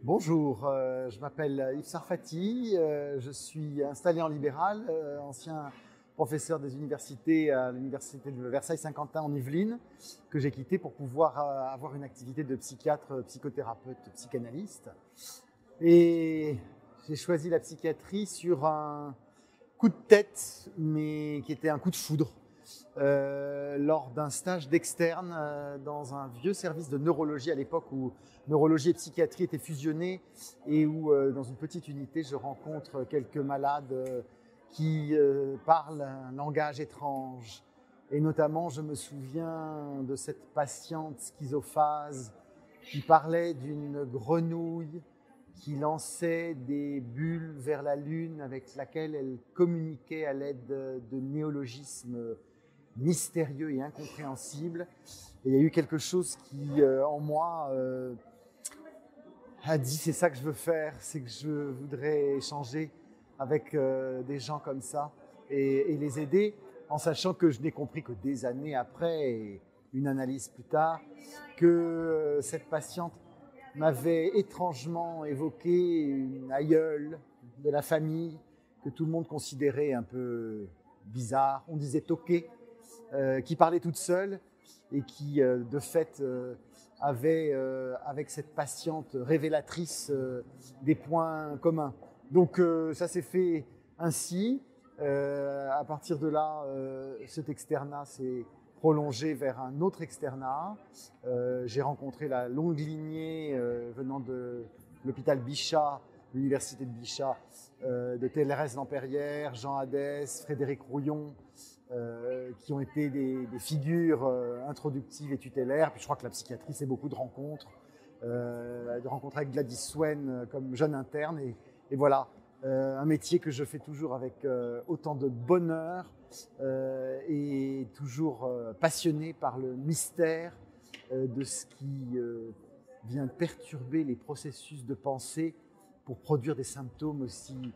Bonjour, je m'appelle Yves Sarfati, je suis installé en libéral, ancien professeur des universités à l'université de Versailles-Saint-Quentin en Yvelines, que j'ai quitté pour pouvoir avoir une activité de psychiatre, psychothérapeute, psychanalyste. Et j'ai choisi la psychiatrie sur un coup de tête, mais qui était un coup de foudre, lors d'un stage d'externe dans un vieux service de neurologie à l'époque où neurologie et psychiatrie étaient fusionnés et où dans une petite unité je rencontre quelques malades qui parlent un langage étrange. Et notamment je me souviens de cette patiente schizophase qui parlait d'une grenouille qui lançait des bulles vers la lune avec laquelle elle communiquait à l'aide de néologismes mystérieux et incompréhensibles. Et il y a eu quelque chose qui, en moi, a dit c'est ça que je veux faire, c'est que je voudrais échanger avec des gens comme ça et les aider, en sachant que je n'ai compris que des années après, et une analyse plus tard, que cette patiente m'avait étrangement évoqué une aïeule de la famille que tout le monde considérait un peu bizarre, on disait toquée, qui parlait toute seule et qui, de fait, avait, avec cette patiente révélatrice, des points communs. Donc ça s'est fait ainsi. À partir de là, cet externat s'est prolongé vers un autre externat. J'ai rencontré la longue lignée venant de l'hôpital Bichat, l'université de Bichat, de Thérèse Lampérière, Jean Hadès, Frédéric Rouillon, qui ont été des figures introductives et tutélaires. Puis je crois que la psychiatrie, c'est beaucoup de rencontres avec Gladys Swen comme jeune interne. Et voilà, un métier que je fais toujours avec autant de bonheur et toujours passionné par le mystère de ce qui vient perturber les processus de pensée pour produire des symptômes aussi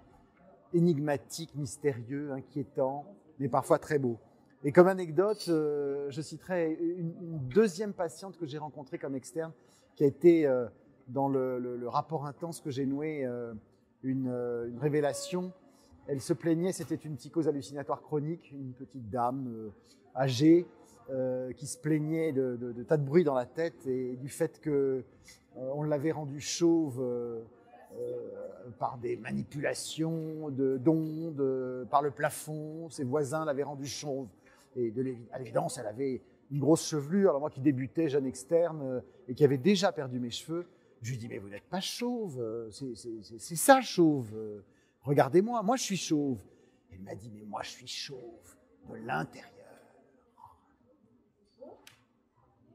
énigmatiques, mystérieux, inquiétants, mais parfois très beaux. Et comme anecdote, je citerai une deuxième patiente que j'ai rencontrée comme externe, qui a été dans le rapport intense que j'ai noué, une révélation. Elle se plaignait, c'était une psychose hallucinatoire chronique, une petite dame âgée qui se plaignait de tas de bruit dans la tête et du fait qu'on l'avait rendue chauve par des manipulations d'ondes, par le plafond. Ses voisins l'avaient rendue chauve. Et à l'évidence, elle avait une grosse chevelure. Alors moi qui débutais, jeune externe, et qui avait déjà perdu mes cheveux, je lui dis, mais vous n'êtes pas chauve, c'est ça chauve. Regardez-moi, moi je suis chauve. Elle m'a dit, mais moi je suis chauve de l'intérieur.